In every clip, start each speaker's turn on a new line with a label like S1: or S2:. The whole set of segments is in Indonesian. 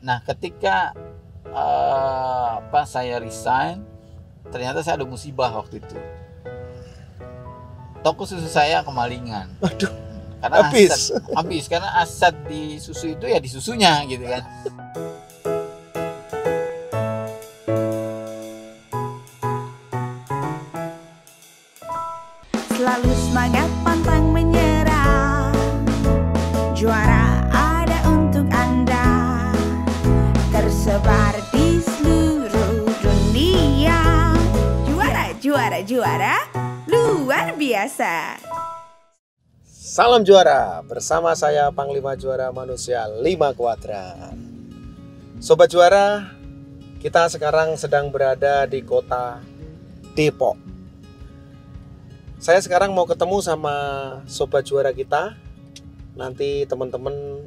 S1: Nah, ketika saya resign, ternyata saya ada musibah waktu itu. Toko susu saya kemalingan.
S2: Waduh,
S1: Karena
S2: habis.
S1: habis karena aset di susu itu ya di susunya gitu kan.
S3: Selalu semangat, pantang menyerah. Juara ada untuk Anda, tersebar di seluruh dunia. Juara, juara, juara, luar biasa.
S2: Salam juara, bersama saya Panglima Juara Manusia 5 Kuadrat. Sobat juara, kita sekarang sedang berada di kota Depok. Saya sekarang mau ketemu sama sobat juara kita. Nanti teman-teman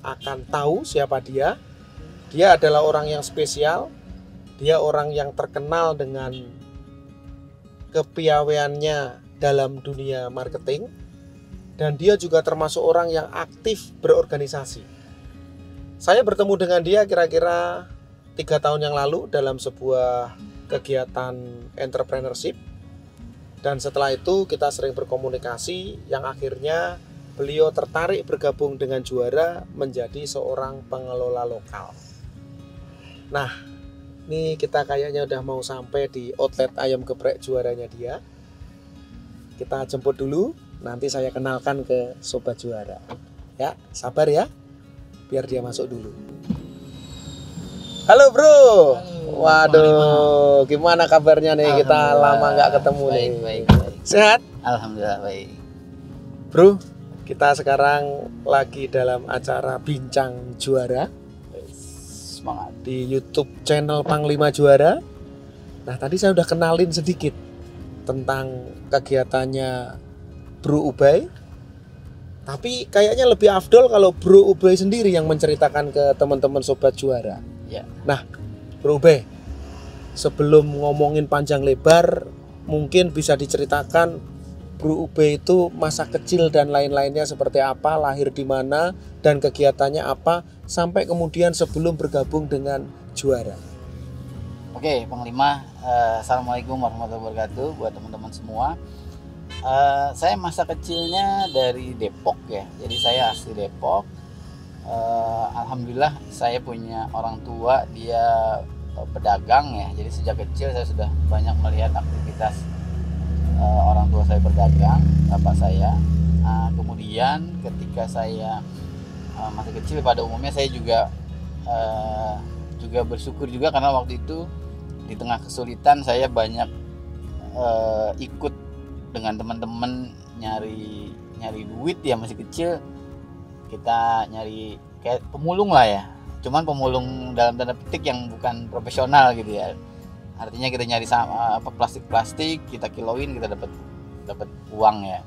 S2: akan tahu siapa dia. Dia adalah orang yang spesial. Dia orang yang terkenal dengan kepiawaiannya dalam dunia marketing. Dan dia juga termasuk orang yang aktif berorganisasi. Saya bertemu dengan dia kira-kira 3 tahun yang lalu dalam sebuah kegiatan entrepreneurship. Dan setelah itu kita sering berkomunikasi, yang akhirnya beliau tertarik bergabung dengan juara menjadi seorang pengelola lokal. Nah, ini kita kayaknya udah mau sampai di outlet ayam geprek juaranya dia. Kita jemput dulu, nanti saya kenalkan ke sobat juara. Ya, sabar ya, biar dia masuk dulu. Halo bro. Waduh, gimana kabarnya nih? Kita lama nggak ketemu nih.
S1: Baik.
S2: Sehat?
S1: Alhamdulillah baik.
S2: Bro, kita sekarang lagi dalam acara Bincang Juara
S1: Semangat.
S2: di YouTube channel Panglima Juara. Nah, tadi saya udah kenalin sedikit tentang kegiatannya Bro Ubay. Tapi kayaknya lebih afdol kalau Bro Ubay sendiri yang menceritakan ke teman-teman sobat juara.
S1: Ya.
S2: Nah, Bro Ubay, sebelum ngomongin panjang lebar, mungkin bisa diceritakan Bro Ubay itu masa kecil dan lain-lainnya seperti apa, lahir di mana, dan kegiatannya apa, sampai kemudian sebelum bergabung dengan juara.
S1: Oke, Panglima. Assalamualaikum warahmatullahi wabarakatuh buat teman-teman semua. Saya masa kecilnya dari Depok ya. Jadi saya asli Depok. Alhamdulillah saya punya orang tua, dia pedagang ya. Jadi sejak kecil saya sudah banyak melihat aktivitas orang tua saya berdagang, bapak saya. Kemudian ketika saya masih kecil, pada umumnya saya juga bersyukur juga karena waktu itu di tengah kesulitan saya banyak ikut dengan teman-teman nyari duit ya, masih kecil. Kita nyari kayak pemulung lah ya, cuman pemulung dalam tanda petik yang bukan profesional gitu ya. Artinya kita nyari plastik, kita kiloin, kita dapat uang ya.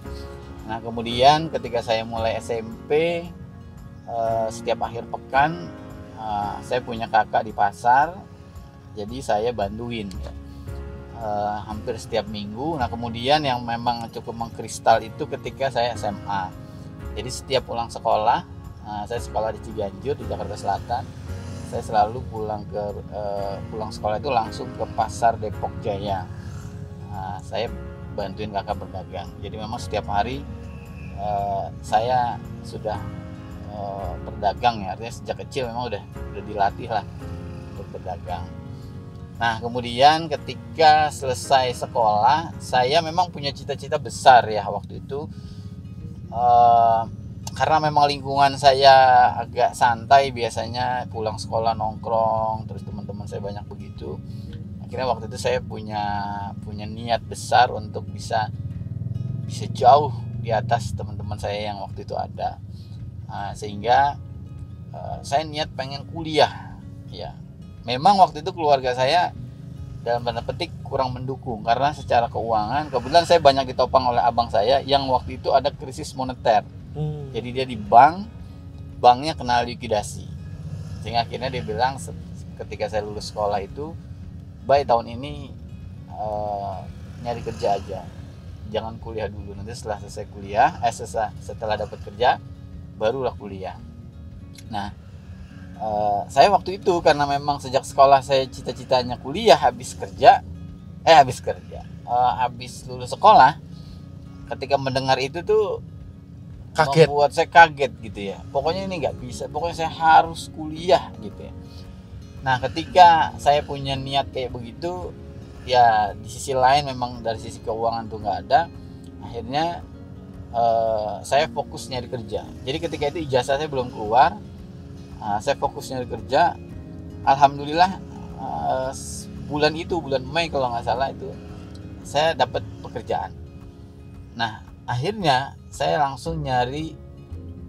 S1: Nah, kemudian ketika saya mulai SMP, setiap akhir pekan saya punya kakak di pasar, jadi saya bantuin ya. Hampir setiap minggu. Nah, kemudian yang memang cukup mengkristal itu ketika saya SMA. Jadi setiap pulang sekolah, saya sekolah di Ciganjur di Jakarta Selatan, saya selalu pulang sekolah itu langsung ke pasar Depok Jaya. Saya bantuin kakak berdagang. Jadi memang setiap hari saya sudah berdagang ya. Artinya sejak kecil memang udah dilatih lah untuk berdagang. Nah, kemudian ketika selesai sekolah, saya memang punya cita-cita besar ya waktu itu. Karena memang lingkungan saya agak santai, biasanya pulang sekolah nongkrong, terus teman-teman saya banyak begitu. Akhirnya waktu itu saya punya niat besar untuk bisa jauh di atas teman-teman saya yang waktu itu ada. Sehingga saya niat pengen kuliah ya. Memang waktu itu keluarga saya dalam tanda petik kurang mendukung karena secara keuangan kebetulan saya banyak ditopang oleh abang saya yang waktu itu ada krisis moneter. Jadi dia di banknya kena likuidasi. Sehingga akhirnya dia bilang ketika saya lulus sekolah itu, "Bay, tahun ini nyari kerja aja. Jangan kuliah dulu. Nanti setelah selesai kuliah, setelah dapat kerja barulah kuliah." Nah, saya waktu itu karena memang sejak sekolah saya cita-citanya kuliah, habis lulus sekolah, ketika mendengar itu tuh
S2: Kaget.
S1: membuat saya kaget gitu ya. Pokoknya ini nggak bisa, pokoknya saya harus kuliah gitu ya. Nah, ketika saya punya niat kayak begitu, ya di sisi lain memang dari sisi keuangan tuh nggak ada. Akhirnya saya fokus nyari kerja. Jadi ketika itu ijazah saya belum keluar, saya fokus nyari kerja. Alhamdulillah bulan Mei kalau nggak salah itu saya dapat pekerjaan. Nah, akhirnya saya langsung nyari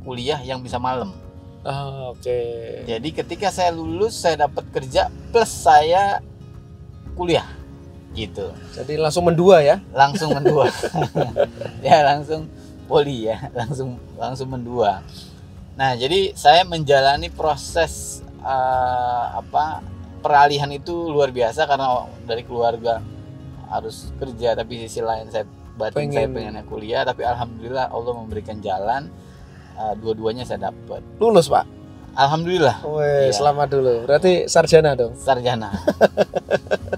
S1: kuliah yang bisa malam.
S2: Oke.
S1: Jadi ketika saya lulus saya dapat kerja plus saya kuliah gitu.
S2: Jadi langsung mendua ya.
S1: Langsung mendua. Ya langsung poli ya, langsung mendua. Nah, jadi saya menjalani proses peralihan itu luar biasa karena dari keluarga harus kerja, tapi sisi lain saya pengennya kuliah, tapi alhamdulillah Allah memberikan jalan, dua-duanya saya dapat.
S2: Lulus, Pak?
S1: Alhamdulillah.
S2: Wih,
S1: ya.
S2: Selamat dulu. Berarti sarjana dong?
S1: Sarjana.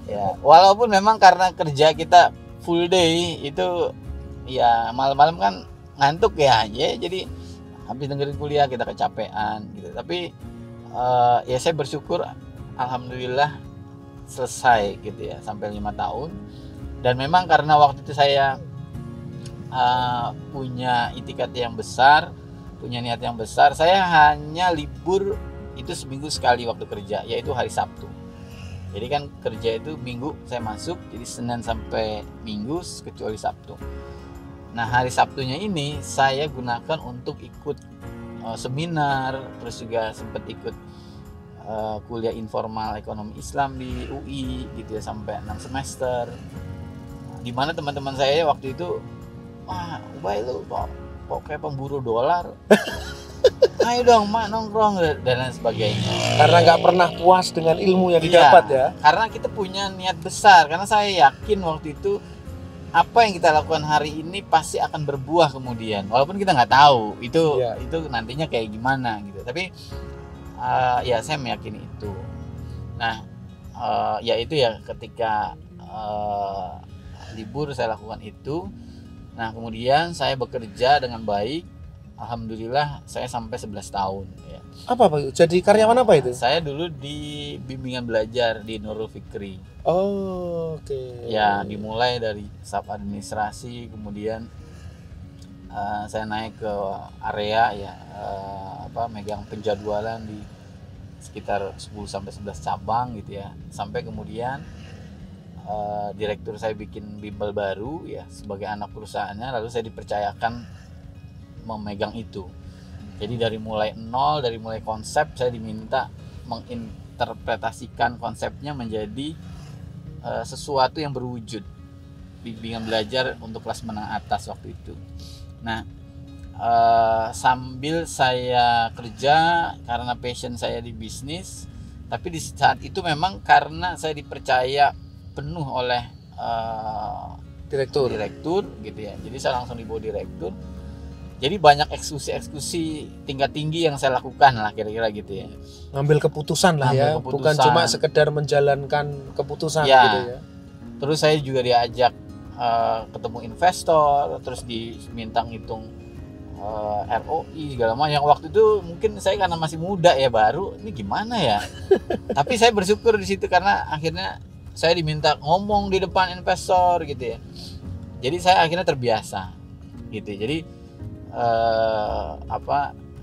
S1: Ya, walaupun memang karena kerja kita full day itu ya malam-malam kan ngantuk ya, jadi habis dengerin kuliah kita kecapean gitu. Tapi ya saya bersyukur alhamdulillah selesai gitu ya sampai 5 tahun. Dan memang karena waktu itu saya punya itikat yang besar, punya niat yang besar, saya hanya libur itu seminggu sekali waktu kerja, yaitu hari Sabtu. Jadi kan kerja itu Minggu saya masuk, jadi Senin sampai Minggu kecuali Sabtu. Nah, hari Sabtunya ini saya gunakan untuk ikut seminar, terus juga sempat ikut kuliah informal ekonomi Islam di UI gitu ya sampai 6 semester. Di mana teman-teman saya waktu itu, wah, Ubay lu kok kayak pemburu dolar. Ayo dong mak nongkrong dan lain sebagainya.
S2: Karena nggak pernah puas dengan ilmu yang didapat ya.
S1: Karena kita punya niat besar, karena saya yakin waktu itu apa yang kita lakukan hari ini pasti akan berbuah kemudian, walaupun kita nggak tahu itu nantinya kayak gimana gitu. Tapi ya saya meyakini itu. Nah, ya itu ya ketika libur saya lakukan itu. Nah, kemudian saya bekerja dengan baik. Alhamdulillah saya sampai 11 tahun ya.
S2: Apa Pak? Jadi karyawan apa itu?
S1: Saya dulu di bimbingan belajar di Nurul Fikri.
S2: Oh, oke.
S1: Ya, dimulai dari staf administrasi, kemudian saya naik ke area ya megang penjadwalan di sekitar 10 sampai 11 cabang gitu ya. Sampai kemudian direktur saya bikin bimbel baru ya sebagai anak perusahaannya, lalu saya dipercayakan memegang itu. Jadi dari mulai nol, dari mulai konsep saya diminta menginterpretasikan konsepnya menjadi sesuatu yang berwujud. Bimbingan belajar untuk kelas menengah atas waktu itu. Nah, sambil saya kerja karena passion saya di bisnis, tapi di saat itu memang karena saya dipercaya penuh oleh direktur gitu ya. Jadi saya langsung dibawa direktur. Jadi banyak eksekusi tingkat tinggi yang saya lakukan lah kira-kira gitu ya.
S2: Ngambil keputusan lah ya, bukan cuma sekedar menjalankan keputusan gitu ya.
S1: Terus saya juga diajak ketemu investor, terus diminta ngitung ROI segala macam. Yang waktu itu mungkin saya karena masih muda ya, baru ini gimana ya. Tapi saya bersyukur di situ karena akhirnya saya diminta ngomong di depan investor gitu ya. Jadi saya akhirnya terbiasa gitu. Jadi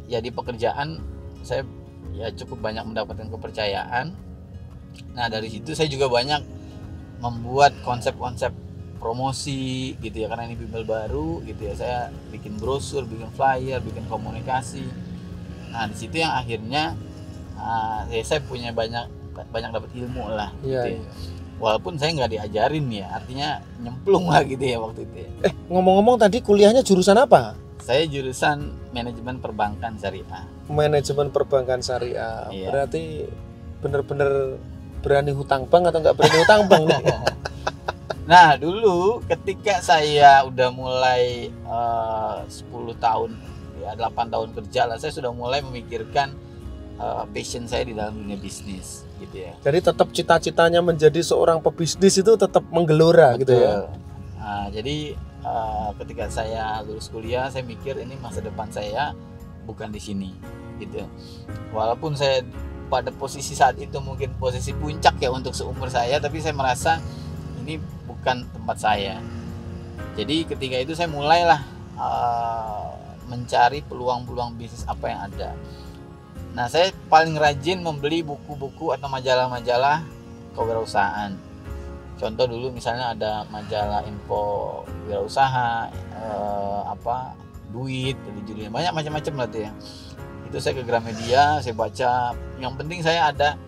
S1: ya di pekerjaan saya ya cukup banyak mendapatkan kepercayaan. Nah, dari situ saya juga banyak membuat konsep-konsep promosi gitu ya, karena ini bimbel baru gitu ya. Saya bikin brosur, bikin flyer, bikin komunikasi. Nah, di situ yang akhirnya saya punya banyak dapat ilmu lah gitu ya. Walaupun saya nggak diajarin ya, artinya nyemplung lah gitu ya waktu itu ya.
S2: Ngomong-ngomong tadi kuliahnya jurusan apa?
S1: Saya jurusan manajemen perbankan syariah.
S2: Manajemen perbankan syariah.
S1: Iya.
S2: Berarti bener-bener berani hutang bank atau nggak berani hutang bank nih?
S1: Nah, dulu ketika saya udah mulai 10 tahun ya 8 tahun kerja lah, saya sudah mulai memikirkan passion saya di dalam dunia bisnis gitu ya.
S2: Jadi tetap cita-citanya menjadi seorang pebisnis itu tetap menggelora gitu ya.
S1: Nah, jadi ketika saya lulus kuliah, saya mikir ini masa depan saya bukan di sini gitu. Walaupun saya pada posisi saat itu mungkin posisi puncak ya untuk seumur saya, tapi saya merasa ini bukan tempat saya. Jadi ketika itu saya mulailah mencari peluang-peluang bisnis apa yang ada. Nah, saya paling rajin membeli buku-buku atau majalah-majalah kewirausahaan. Contoh dulu misalnya ada majalah info wirausaha, duit, judulnya banyak macam-macam lah tuh ya. Itu saya ke Gramedia, saya baca. Yang penting saya ada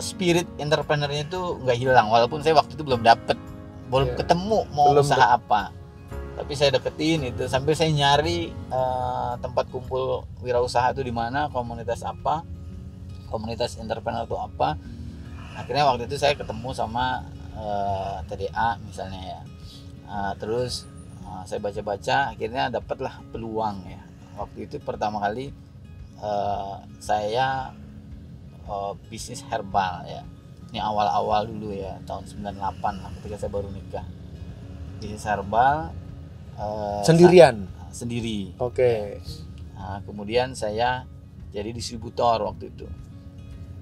S1: spirit entrepreneurnya itu nggak hilang, walaupun saya waktu itu belum ketemu mau usaha apa. Tapi saya deketin itu sambil saya nyari tempat kumpul wirausaha itu di mana, komunitas apa, komunitas entrepreneur itu apa. Akhirnya waktu itu saya ketemu sama TDA misalnya ya. Terus saya baca-baca, akhirnya dapatlah peluang ya. Waktu itu pertama kali saya bisnis herbal ya. Ini awal-awal dulu ya, tahun 98 lah, ketika saya baru nikah. Bisnis herbal
S2: sendirian?
S1: Sendiri.
S2: Oke.
S1: Nah, kemudian saya jadi distributor waktu itu.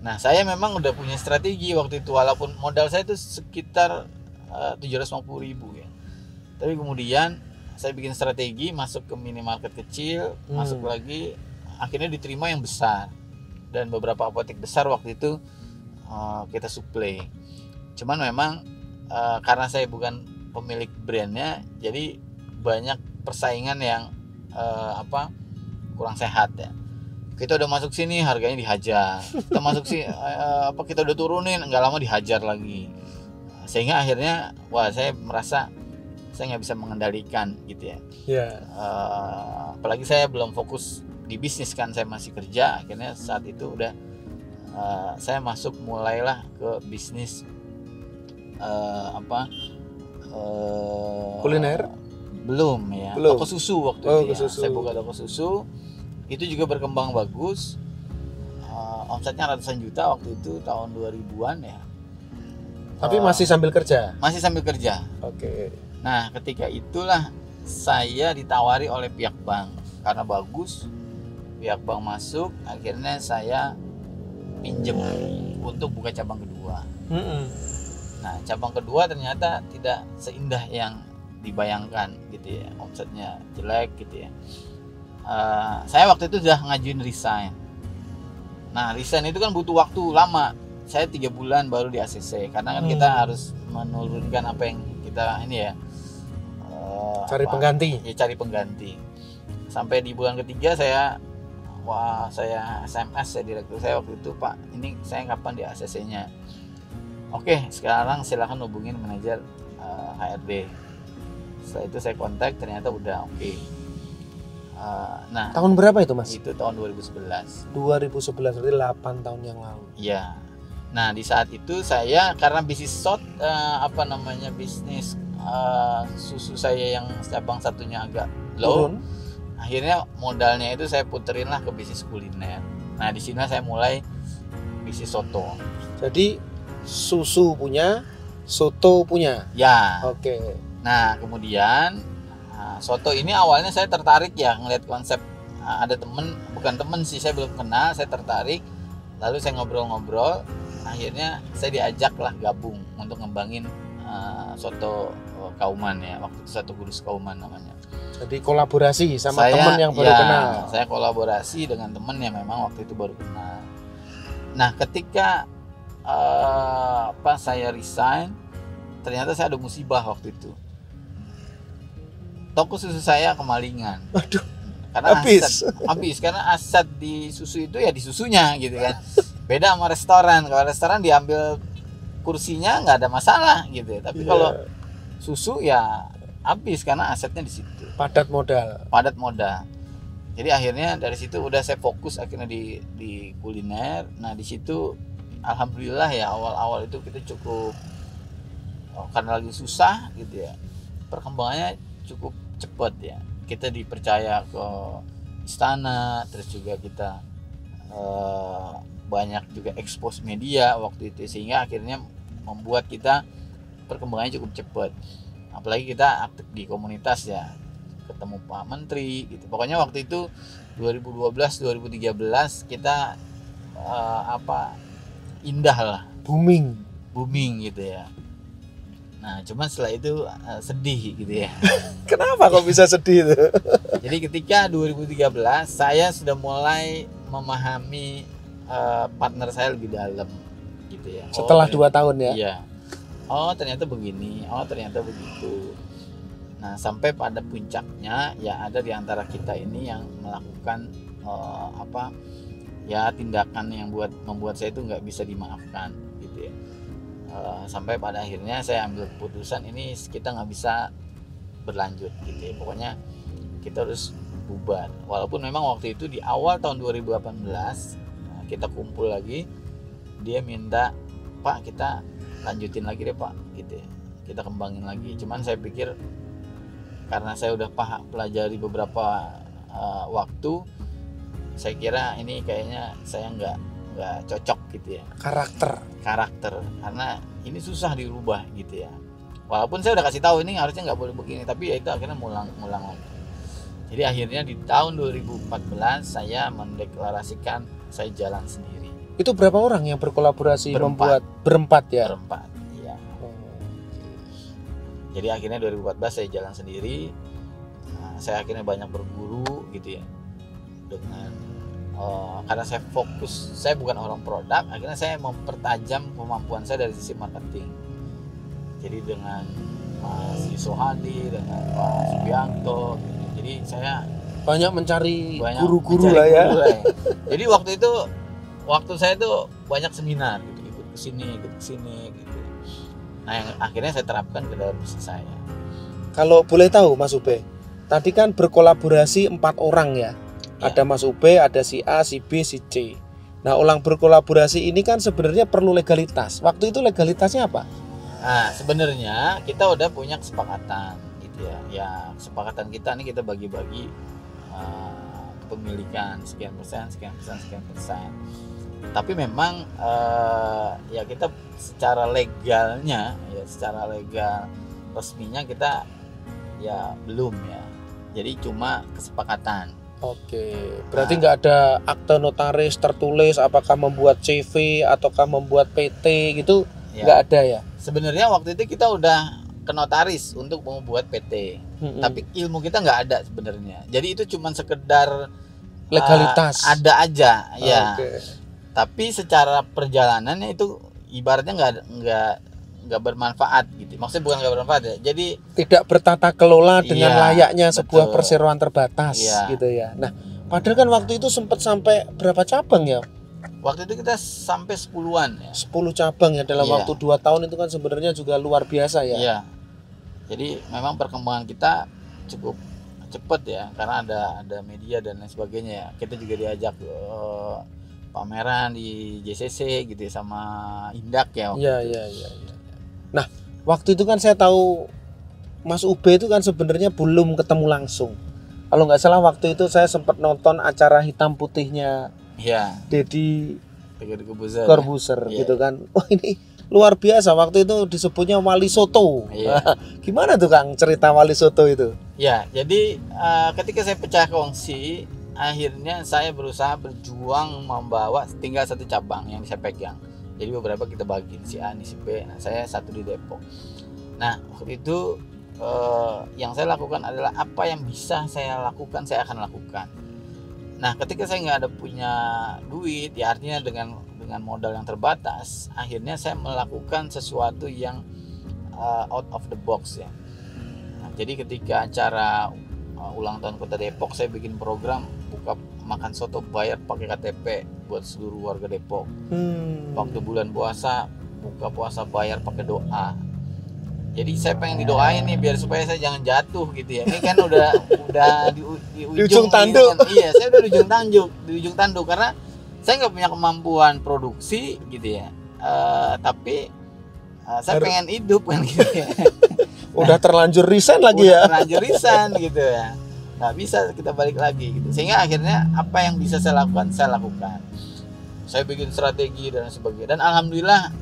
S1: Nah, saya memang udah punya strategi waktu itu, walaupun modal saya itu sekitar 750.000 ya. Tapi kemudian saya bikin strategi, masuk ke minimarket kecil, masuk lagi, akhirnya diterima yang besar. Dan beberapa apotek besar waktu itu kita suplai. Cuman memang karena saya bukan pemilik brandnya, jadi banyak persaingan yang kurang sehat ya. Kita udah masuk sini harganya dihajar, kita masuk sini kita udah turunin, nggak lama dihajar lagi, sehingga akhirnya saya merasa saya nggak bisa mengendalikan gitu ya. Apalagi saya belum fokus di bisnis kan, saya masih kerja. Akhirnya saat itu udah saya masuk mulailah ke bisnis
S2: kuliner.
S1: Belum ya, toko susu waktu itu ya. Saya buka toko susu, itu juga berkembang bagus. Omsetnya ratusan juta waktu itu, tahun 2000-an ya.
S2: Tapi masih sambil kerja?
S1: Masih sambil kerja.
S2: Oke.
S1: Nah, ketika itulah saya ditawari oleh pihak bank. Karena bagus, pihak bank masuk, akhirnya saya pinjem untuk buka cabang kedua. Nah, cabang kedua ternyata tidak seindah yang dibayangkan gitu ya, omsetnya jelek gitu ya. Saya waktu itu sudah ngajuin resign. Nah, resign itu kan butuh waktu lama. Saya 3 bulan baru di ACC, karena kan kita harus menurunkan apa yang kita ini ya,
S2: cari pengganti.
S1: Ya, cari pengganti. Sampai di bulan ketiga saya SMS ya direktur saya waktu itu, Pak, ini saya kapan di ACC-nya? Oke, sekarang silakan hubungin manajer HRD. Setelah itu saya kontak, ternyata udah oke. Nah,
S2: tahun berapa itu, Mas?
S1: Itu tahun 2011.
S2: 2011, berarti 8 tahun yang lalu.
S1: Iya. Nah, di saat itu saya karena bisnis bisnis susu saya yang cabang satunya agak low. Akhirnya modalnya itu saya puterin lah ke bisnis kuliner. Nah, di sini saya mulai bisnis soto. Jadi
S2: susu punya, soto punya.
S1: Ya.
S2: Oke.
S1: Nah, kemudian soto ini awalnya saya tertarik ya, ngeliat konsep. Ada bukan temen sih, saya belum kenal, saya tertarik. Lalu saya ngobrol-ngobrol, akhirnya saya diajak lah gabung untuk ngembangin soto Kauman ya, waktu itu Soto Kudus Kauman namanya. Jadi
S2: kolaborasi sama teman yang baru kenal.
S1: Saya kolaborasi dengan teman yang memang waktu itu baru kenal. Nah, ketika saya resign, ternyata saya ada musibah waktu itu. Toko susu saya kemalingan.
S2: Aduh.
S1: Karena habis karena aset di susu itu ya di susunya gitu kan. Beda sama restoran. Kalau restoran diambil kursinya nggak ada masalah gitu. Tapi kalau susu ya habis karena asetnya di situ.
S2: Padat modal.
S1: Jadi akhirnya dari situ udah saya fokus akhirnya di kuliner. Nah, di situ alhamdulillah ya, awal-awal itu kita cukup karena lagi susah gitu ya. Perkembangannya cukup cepat ya. Kita dipercaya ke istana, terus juga kita banyak juga expose media waktu itu, sehingga akhirnya membuat kita perkembangannya cukup cepat. Apalagi kita aktif di komunitas ya, ketemu Pak Menteri gitu. Pokoknya waktu itu 2012-2013 kita indah lah, booming gitu ya. Nah cuman setelah itu sedih gitu ya.
S2: Kenapa kok bisa sedih itu?
S1: Jadi ketika 2013 saya sudah mulai memahami partner saya lebih dalam gitu ya.
S2: Setelah 2 tahun ya?
S1: Iya. Oh ternyata begini, oh ternyata begitu. Nah sampai pada puncaknya ya ada di antara kita ini yang melakukan tindakan yang membuat saya itu nggak bisa dimaafkan gitu ya. Sampai pada akhirnya saya ambil keputusan ini kita nggak bisa berlanjut gitu ya. Pokoknya kita harus bubar. Walaupun memang waktu itu di awal tahun 2018 kita kumpul lagi, dia minta, Pak kita lanjutin lagi deh Pak gitu ya, kita kembangin lagi. Cuman saya pikir karena saya udah pelajari beberapa waktu, saya kira ini kayaknya saya nggak cocok gitu ya, karakter karena ini susah dirubah gitu ya. Walaupun saya udah kasih tahu ini harusnya nggak boleh begini, tapi ya itu akhirnya ngulang lagi. Jadi akhirnya di tahun 2014 saya mendeklarasikan saya jalan sendiri.
S2: Itu berapa orang yang berkolaborasi membuat? Berempat ya?
S1: Berempat, iya. Jadi akhirnya 2014 saya jalan sendiri. Nah, saya akhirnya banyak berguru gitu ya. Dengan karena saya fokus, saya bukan orang produk, akhirnya saya mempertajam kemampuan saya dari sisi marketing. Jadi dengan Mas Yusuf Hadi, dengan Pak Subianto, jadi saya
S2: banyak mencari guru-guru lah ya.
S1: Jadi waktu saya tuh banyak seminar gitu, ikut kesini gitu. Nah yang akhirnya saya terapkan ke dalam bisnis saya.
S2: Kalau boleh tahu Mas Ube, tadi kan berkolaborasi 4 orang ya. Ada Mas Ube, ada si A, si B, si C. Nah orang berkolaborasi ini kan sebenarnya perlu legalitas. Waktu itu legalitasnya apa?
S1: Nah sebenarnya kita udah punya kesepakatan gitu ya. Ya kesepakatan kita nih kita bagi-bagi kepemilikan sekian persen. Tapi memang ya kita secara legal resminya kita ya belum ya. Jadi cuma kesepakatan.
S2: Oke, berarti nggak ada akte notaris tertulis apakah membuat CV ataukah membuat PT gitu, nggak ada ya?
S1: Sebenarnya waktu itu kita udah ke notaris untuk membuat PT, tapi ilmu kita nggak ada sebenarnya. Jadi itu cuma sekedar
S2: legalitas
S1: ada aja ya.
S2: Okay.
S1: Tapi secara perjalanannya itu ibaratnya nggak bermanfaat gitu. Maksudnya bukan nggak bermanfaat ya. Jadi
S2: tidak bertata kelola dengan layaknya sebuah perseroan terbatas gitu ya. Nah, padahal kan waktu itu sempat sampai berapa cabang ya?
S1: Waktu itu kita sampai 10-an ya.
S2: 10 cabang ya dalam waktu 2 tahun itu kan sebenarnya juga luar biasa ya.
S1: Iya. Jadi memang perkembangan kita cukup cepat ya, karena ada media dan lain sebagainya ya. Kita juga diajak pameran di JCC gitu ya, sama Indak ya.
S2: Iya. Nah, waktu itu kan saya tahu Mas Ube itu kan sebenarnya belum ketemu langsung. Kalau nggak salah waktu itu saya sempat nonton acara hitam putihnya Deddy Corbuzier gitu kan. Wah ini luar biasa, waktu itu disebutnya Wali Soto. Gimana tuh Kang cerita Wali Soto itu?
S1: Ya, jadi ketika saya pecah kongsi, akhirnya saya berusaha berjuang membawa tinggal 1 cabang yang saya pegang. Jadi beberapa kita bagi, si A, si B. Nah, saya 1 di Depok. Nah, waktu itu yang saya lakukan adalah apa yang bisa saya lakukan, saya akan lakukan. Nah, ketika saya nggak ada punya duit, ya artinya dengan modal yang terbatas, akhirnya saya melakukan sesuatu yang out of the box ya. Nah, jadi ketika acara ulang tahun Kota Depok, saya bikin program buka makan soto bayar pakai KTP buat seluruh warga Depok. Waktu bulan puasa, buka puasa bayar pakai doa. Jadi saya pengen didoain nih biar supaya saya jangan jatuh gitu ya. Ini kan udah di ujung tanduk. Iya, saya udah di ujung tanduk karena saya nggak punya kemampuan produksi gitu ya. Tapi saya pengen hidup kan gitu ya.
S2: Udah terlanjur resign lagi ya.
S1: Terlanjur resign gitu ya. nggak bisa kita balik lagi gitu. Sehingga akhirnya apa yang bisa saya lakukan, saya bikin strategi dan sebagainya, dan alhamdulillah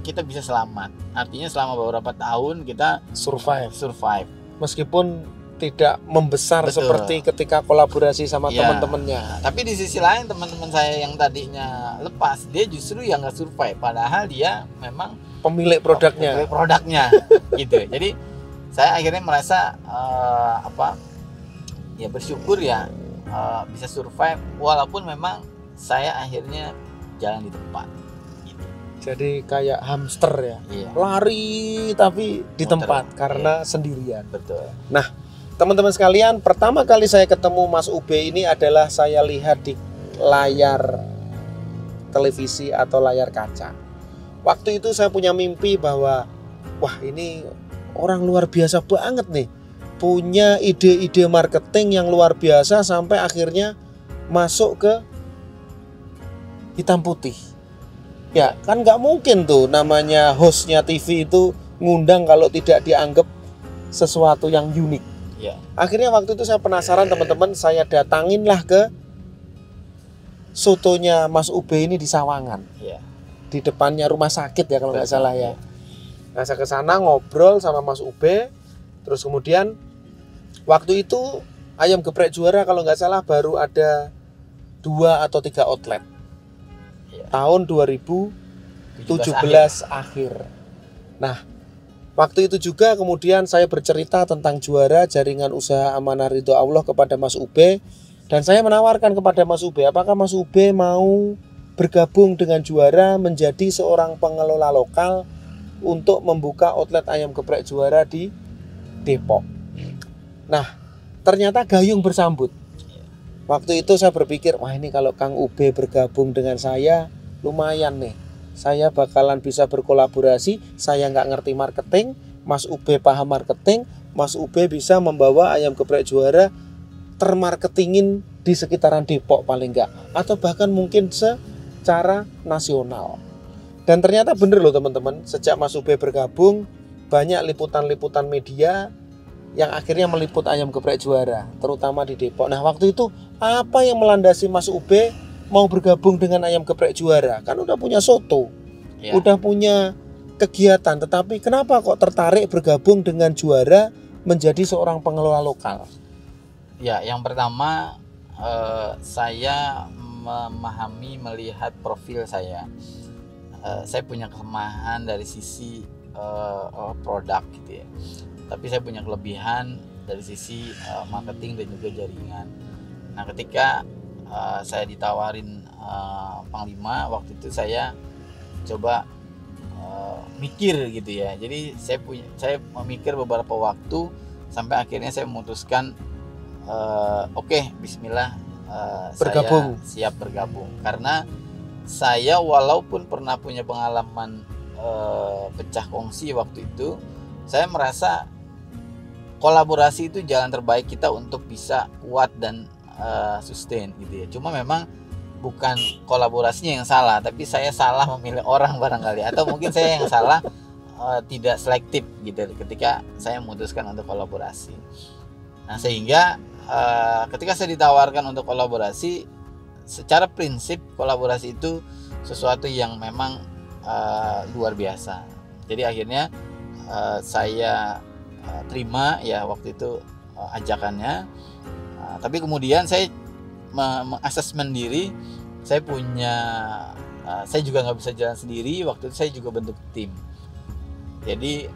S1: kita bisa selamat. Artinya selama beberapa tahun kita survive
S2: meskipun tidak membesar
S1: Betul.
S2: seperti ketika kolaborasi sama
S1: Iya.
S2: teman-temannya.
S1: Tapi di sisi lain teman-teman saya yang tadinya lepas, dia justru yang nggak survive, padahal dia memang
S2: Pemilik produknya.
S1: gitu. Jadi saya akhirnya merasa ya bersyukur ya bisa survive walaupun memang saya akhirnya jalan di tempat gitu.
S2: Jadi kayak hamster ya.
S1: Iya,
S2: Lari tapi di
S1: Muter.
S2: tempat karena sendirian.
S1: betul.
S2: Teman-teman sekalian, pertama kali saya ketemu Mas Ube ini adalah saya lihat di layar televisi atau layar kaca. Waktu itu saya punya mimpi bahwa wah ini orang luar biasa banget nih, punya ide-ide marketing yang luar biasa sampai akhirnya masuk ke hitam putih. Ya kan nggak mungkin tuh namanya hostnya TV itu ngundang kalau tidak dianggap sesuatu yang unik.
S1: Ya,
S2: Akhirnya waktu itu saya penasaran teman-teman, saya datanginlah ke sotonya Mas Ube ini di Sawangan,
S1: ya.
S2: di depannya rumah sakit ya kalau nggak
S1: Betul,
S2: salah ya.
S1: ya.
S2: Nah saya ke sana ngobrol sama Mas Ube, terus kemudian waktu itu ayam geprek juara kalau nggak salah baru ada 2 atau 3 outlet.
S1: Ya.
S2: Tahun 2017 akhir. Nah, waktu itu juga kemudian saya bercerita tentang juara jaringan usaha amanah ridho Allah kepada Mas Ube, dan saya menawarkan kepada Mas Ube, apakah Mas Ube mau bergabung dengan juara menjadi seorang pengelola lokal untuk membuka outlet ayam geprek juara di Depok. Nah, ternyata gayung bersambut. Waktu itu saya berpikir, wah ini kalau Kang Ube bergabung dengan saya lumayan nih. Saya bakalan bisa berkolaborasi, saya nggak ngerti marketing, Mas Ube paham marketing, Mas Ube bisa membawa ayam geprek juara termarketingin di sekitaran Depok paling nggak, atau bahkan mungkin secara nasional. Dan ternyata bener loh teman-teman, sejak Mas Ube bergabung, banyak liputan-liputan media yang akhirnya meliput ayam geprek juara, terutama di Depok. Nah waktu itu apa yang melandasi Mas Ube mau bergabung dengan ayam geprek juara? Kan udah punya soto,
S1: Ya.
S2: udah punya kegiatan, tetapi kenapa kok tertarik bergabung dengan juara menjadi seorang pengelola lokal?
S1: Ya, yang pertama saya memahami, melihat profil saya. Saya punya kelemahan dari sisi produk gitu ya. Tapi saya punya kelebihan dari sisi marketing dan juga jaringan. Nah, ketika saya ditawarin Panglima, waktu itu saya coba mikir gitu ya. Jadi saya memikir beberapa waktu sampai akhirnya saya memutuskan oke, bismillah,
S2: Bergabung.
S1: saya siap bergabung. Karena saya walaupun pernah punya pengalaman pecah kongsi waktu itu, saya merasa kolaborasi itu jalan terbaik kita untuk bisa kuat dan sustain gitu ya. Cuma memang bukan kolaborasinya yang salah, tapi saya salah memilih orang barangkali, atau mungkin saya yang salah tidak selektif gitu ketika saya memutuskan untuk kolaborasi. Nah, sehingga ketika saya ditawarkan untuk kolaborasi, secara prinsip kolaborasi itu sesuatu yang memang luar biasa. Jadi akhirnya saya terima ya waktu itu ajakannya. Tapi kemudian saya mengasesmen diri, saya juga nggak bisa jalan sendiri. Waktu itu saya juga bentuk tim. Jadi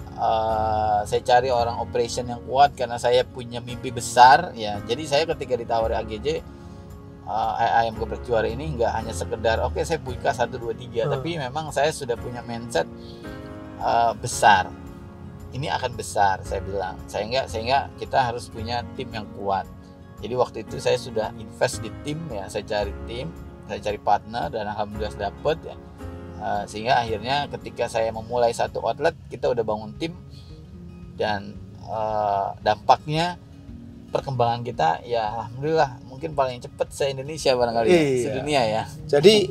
S1: saya cari orang operation yang kuat karena saya punya mimpi besar ya. Jadi saya ketika ditawari AGJ ayam geprek juara ini nggak hanya sekedar oke, saya buka 1, 2, 3, tapi memang saya sudah punya mindset besar. Ini akan besar, saya bilang. Sehingga kita harus punya tim yang kuat. Jadi waktu itu saya sudah invest di tim ya, saya cari tim, saya cari partner, dan alhamdulillah dapet ya. Sehingga akhirnya ketika saya memulai satu outlet, kita udah bangun tim, dan dampaknya perkembangan kita ya alhamdulillah mungkin paling cepat se-Indonesia barangkali ya, sedunia ya.
S2: Jadi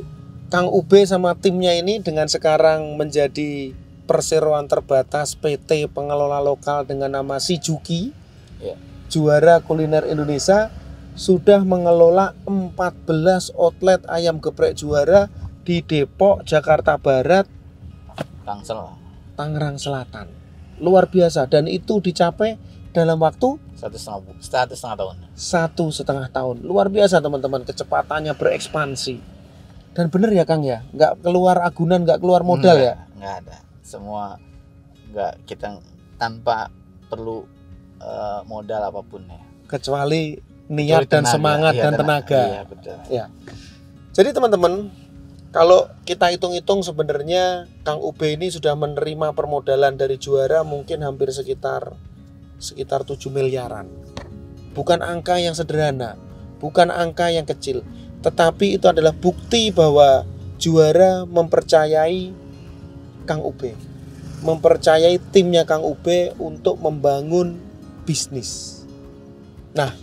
S2: Kang Ube sama timnya ini dengan sekarang menjadi perseroan terbatas PT pengelola lokal dengan nama Shijuki.
S1: Ya.
S2: Juara Kuliner Indonesia sudah mengelola 14 outlet ayam geprek Juara di Depok, Jakarta Barat,
S1: Tangsel
S2: Tangerang Selatan. Luar biasa, dan itu dicapai dalam waktu
S1: 1,5 tahun.
S2: 1,5 tahun. Luar biasa teman-teman, kecepatannya berekspansi. Dan bener ya Kang ya, nggak keluar agunan, nggak keluar modal ya?
S1: Nggak ada. Semua nggak, kita tanpa perlu modal apapun ya.
S2: Kecuali niat dan
S1: Tenaga.
S2: semangat
S1: Iya,
S2: dan tenaga.
S1: Iya betul.
S2: Ya. Jadi teman-teman, kalau kita hitung-hitung sebenarnya Kang Ube ini sudah menerima permodalan dari Juara mungkin hampir sekitar 7 miliaran. Bukan angka yang sederhana, bukan angka yang kecil, tetapi itu adalah bukti bahwa Juara mempercayai Kang Ube, mempercayai timnya Kang Ube untuk membangun bisnis. Nah,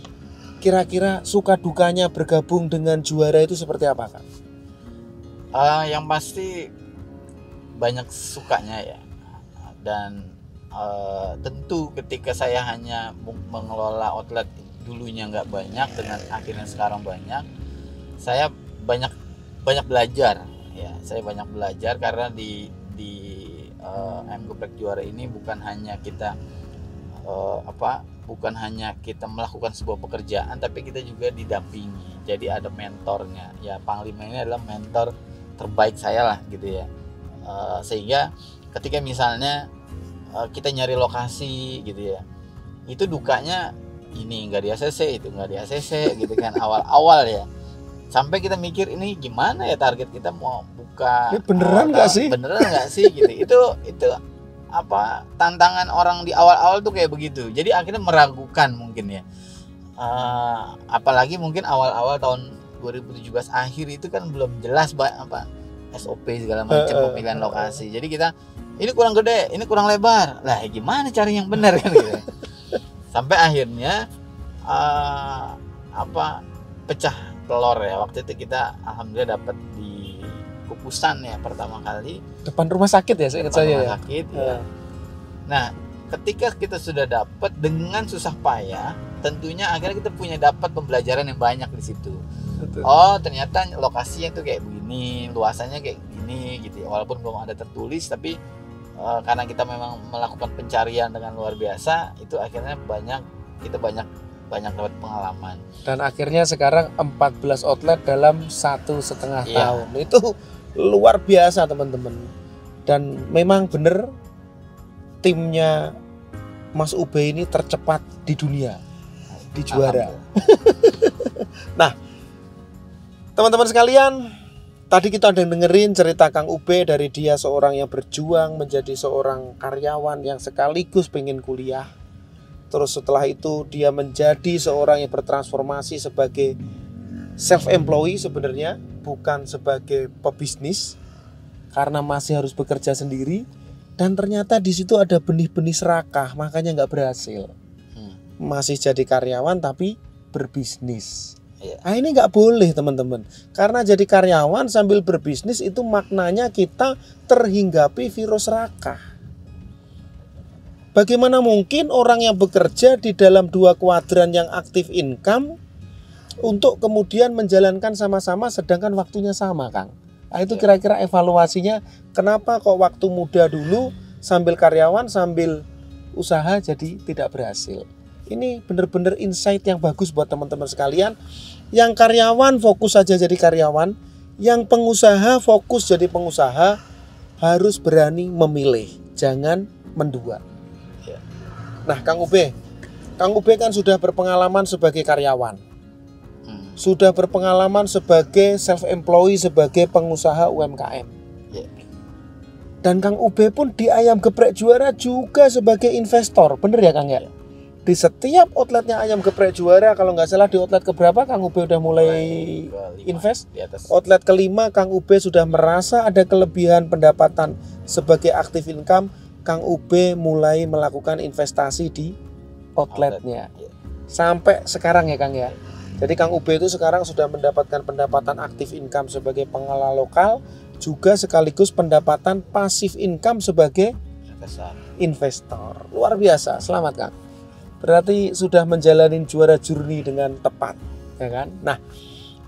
S2: kira-kira suka dukanya bergabung dengan Juara itu seperti apa Kang?
S1: Yang pasti banyak sukanya ya, dan tentu ketika saya hanya mengelola outlet dulunya nggak banyak, dengan akhirnya sekarang banyak, saya banyak belajar ya. Saya banyak belajar karena di ayam geprek Juara ini bukan hanya kita bukan hanya kita melakukan sebuah pekerjaan, tapi kita juga didampingi. Jadi ada mentornya ya. Panglima ini adalah mentor terbaik saya lah gitu ya. Sehingga ketika misalnya kita nyari lokasi gitu ya, itu dukanya ini nggak di ACC, itu nggak di ACC gitu kan. Awal-awal ya, sampai kita mikir ini gimana ya, target kita mau buka
S2: ini beneran nggak sih?
S1: Beneran nggak sih gitu. Itu apa, tantangan orang di awal-awal tuh kayak begitu. Jadi akhirnya meragukan mungkin ya. Apalagi mungkin awal-awal tahun 2017 akhir itu kan belum jelas apa SOP segala macam pemilihan lokasi. Jadi kita ini kurang gede, ini kurang lebar. Lah gimana cari yang benar kan gitu. Sampai akhirnya pecah telur ya. Waktu itu kita alhamdulillah dapat di Kukusan ya pertama kali.
S2: Depan rumah sakit ya, saya ingat saya ya.
S1: Sakit, ya. Nah, ketika kita sudah dapat dengan susah payah, tentunya akhirnya kita punya dapat pembelajaran yang banyak di situ.
S2: Betul.
S1: Oh, ternyata lokasinya tuh kayak begini, luasannya kayak gini gitu. Walaupun belum ada tertulis, tapi karena kita memang melakukan pencarian dengan luar biasa, itu akhirnya kita banyak dapat pengalaman. Dan
S2: akhirnya sekarang 14 outlet dalam 1,5
S1: Iya.
S2: tahun. Itu luar biasa teman-teman. Dan memang benar timnya Mas Ube ini tercepat di dunia, di Juara. Nah, teman-teman sekalian, tadi kita udah dengerin cerita Kang Ube dari dia seorang yang berjuang menjadi seorang karyawan yang sekaligus pengen kuliah. Terus setelah itu dia menjadi seorang yang bertransformasi sebagai self-employed sebenarnya, bukan sebagai pebisnis, karena masih harus bekerja sendiri. Dan ternyata di situ ada benih-benih serakah, makanya nggak berhasil. Masih jadi karyawan tapi berbisnis. Nah, ini nggak boleh teman-teman, karena jadi karyawan sambil berbisnis itu maknanya kita terhinggapi virus serakah. Bagaimana mungkin orang yang bekerja di dalam 2 kuadran yang aktif income untuk kemudian menjalankan sama-sama sedangkan waktunya sama, Kang? Nah, itu kira-kira evaluasinya, kenapa kok waktu muda dulu sambil karyawan sambil usaha jadi tidak berhasil. Ini benar-benar insight yang bagus buat teman-teman sekalian. Yang karyawan fokus saja jadi karyawan, yang pengusaha fokus jadi pengusaha, harus berani memilih, jangan mendua. Nah, Kang Ube kan sudah berpengalaman sebagai karyawan, sudah berpengalaman sebagai self-employed, sebagai pengusaha UMKM. Dan Kang Ube pun di ayam geprek Juara juga sebagai investor, bener ya Kang ya? Di setiap outletnya ayam geprek Juara, kalau nggak salah di outlet keberapa Kang Ube udah mulai invest? Outlet kelima Kang Ube sudah merasa ada kelebihan pendapatan sebagai active income. Kang Ube mulai melakukan investasi di outletnya. Sampai sekarang ya Kang ya. Jadi Kang Ube itu sekarang sudah mendapatkan pendapatan active income sebagai pengelola lokal, juga sekaligus pendapatan passive income sebagai investor. Luar biasa, selamat Kang. berarti sudah menjalani juara journey dengan tepat, ya kan? Nah,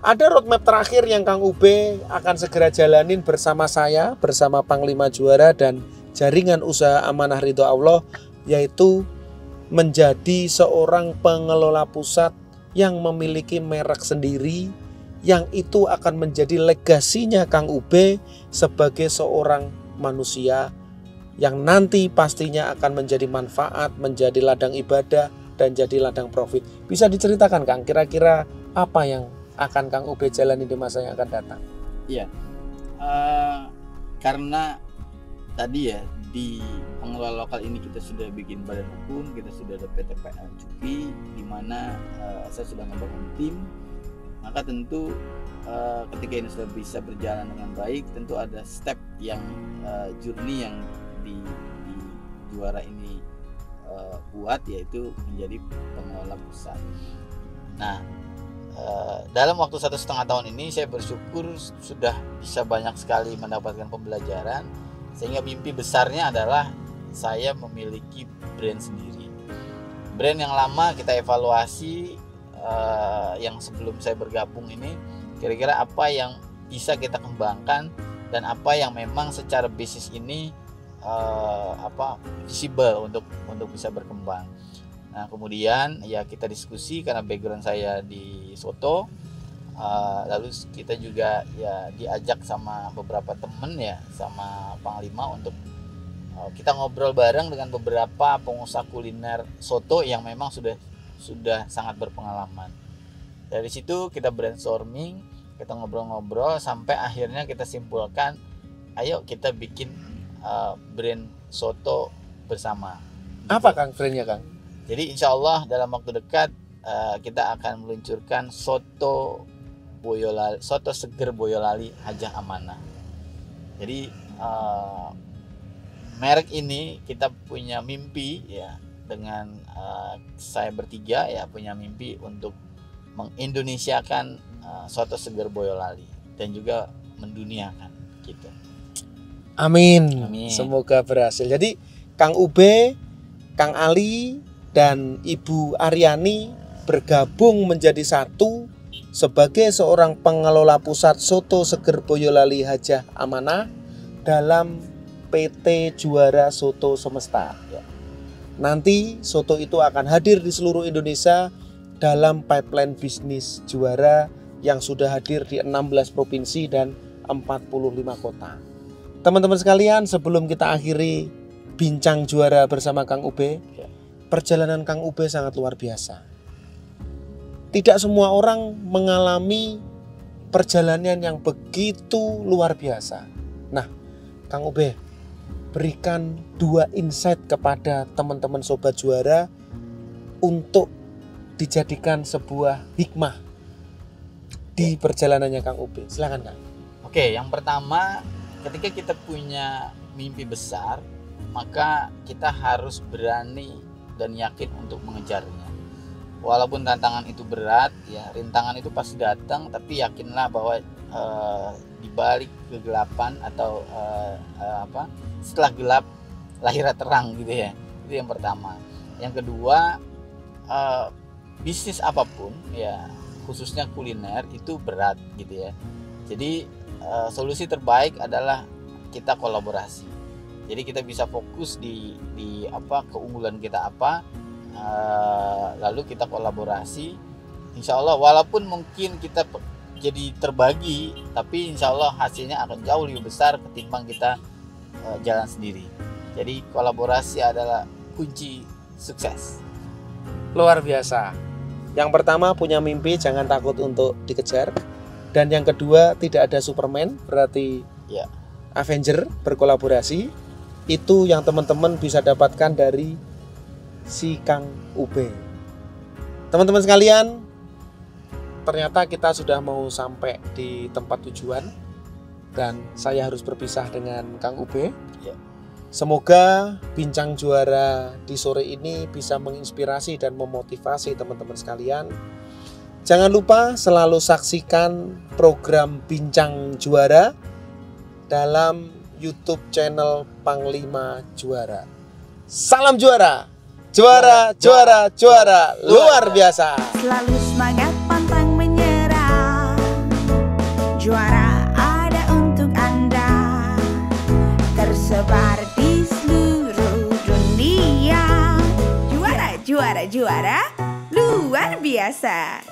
S2: ada roadmap terakhir yang Kang Ube akan segera jalanin bersama saya, bersama Panglima Juara dan jaringan usaha Amanah Ridho Allah, yaitu menjadi seorang pengelola pusat yang memiliki merek sendiri, yang itu akan menjadi legasinya Kang Ube sebagai seorang manusia yang nanti pastinya akan menjadi manfaat, menjadi ladang ibadah dan jadi ladang profit. Bisa diceritakan Kang, kira-kira apa yang akan Kang Ube jalani di masa yang akan datang?
S1: Iya, karena tadi ya di pengelola lokal ini kita sudah bikin badan hukum, kita sudah ada PTPL Cuki, di mana saya sudah membangun tim, maka tentu ketika ini sudah bisa berjalan dengan baik, tentu ada step yang journey yang di Juara ini buat, yaitu menjadi pengelola pusat. Nah, dalam waktu 1,5 tahun ini saya bersyukur sudah bisa banyak sekali mendapatkan pembelajaran, sehingga mimpi besarnya adalah saya memiliki brand sendiri. Brand yang lama kita evaluasi, yang sebelum saya bergabung ini, kira-kira apa yang bisa kita kembangkan dan apa yang memang secara bisnis ini visible untuk bisa berkembang. Nah, kemudian ya kita diskusi karena background saya di soto, lalu kita juga ya diajak sama beberapa temen ya, sama Panglima untuk kita ngobrol bareng dengan beberapa pengusaha kuliner soto yang memang sudah sangat berpengalaman. Dari situ kita brainstorming, kita ngobrol-ngobrol sampai akhirnya kita simpulkan, ayo kita bikin brand soto bersama.
S2: Apa Kang brandnya Kang?
S1: Jadi insya Allah dalam waktu dekat kita akan meluncurkan soto Boyolali, soto seger Boyolali Hajah Amanah. Jadi merek ini kita punya mimpi ya, dengan saya bertiga ya punya mimpi untuk mengindonesiakan soto seger Boyolali dan juga menduniakan gitu.
S2: Amin.
S1: Amin.
S2: Semoga berhasil. Jadi Kang Ube, Kang Ali dan Ibu Aryani bergabung menjadi satu sebagai seorang pengelola pusat soto seger Boyolali Hajah Amanah dalam PT Juara Soto Semesta. Nanti soto itu akan hadir di seluruh Indonesia dalam pipeline bisnis Juara yang sudah hadir di 16 provinsi dan 45 kota. Teman-teman sekalian, sebelum kita akhiri bincang Juara bersama Kang Ube, perjalanan Kang Ube sangat luar biasa. Tidak semua orang mengalami perjalanan yang begitu luar biasa. Nah, Kang Ube, berikan 2 insight kepada teman-teman Sobat Juara untuk dijadikan sebuah hikmah di perjalanannya Kang Ube. Silakan Kang.
S1: Oke, yang pertama, ketika kita punya mimpi besar, maka kita harus berani dan yakin untuk mengejarnya. Walaupun tantangan itu berat, ya rintangan itu pasti datang, tapi yakinlah bahwa di balik kegelapan atau setelah gelap lahirnya terang gitu ya. Itu yang pertama. Yang kedua, bisnis apapun ya, khususnya kuliner itu berat gitu ya. Jadi solusi terbaik adalah kita kolaborasi. Jadi kita bisa fokus di keunggulan kita apa, lalu kita kolaborasi. Insya Allah walaupun mungkin kita jadi terbagi, tapi insya Allah hasilnya akan jauh lebih besar ketimbang kita jalan sendiri. Jadi kolaborasi adalah kunci sukses.
S2: Luar biasa. Yang pertama, punya mimpi jangan takut untuk dikejar. Dan yang kedua, tidak ada Superman, berarti
S1: ya,
S2: Avenger berkolaborasi. Itu yang teman-teman bisa dapatkan dari si Kang Ube. Teman-teman sekalian, ternyata kita sudah mau sampai di tempat tujuan dan saya harus berpisah dengan Kang Ube.
S1: Ya.
S2: Semoga bincang Juara di sore ini bisa menginspirasi dan memotivasi teman-teman sekalian. Jangan lupa selalu saksikan program Bincang Juara dalam YouTube channel Panglima Juara. Salam Juara! Juara, juara, juara, luar biasa.
S3: Selalu semangat, pantang menyerah. Juara ada untuk Anda, tersebar di seluruh dunia. Juara, juara, juara, luar biasa.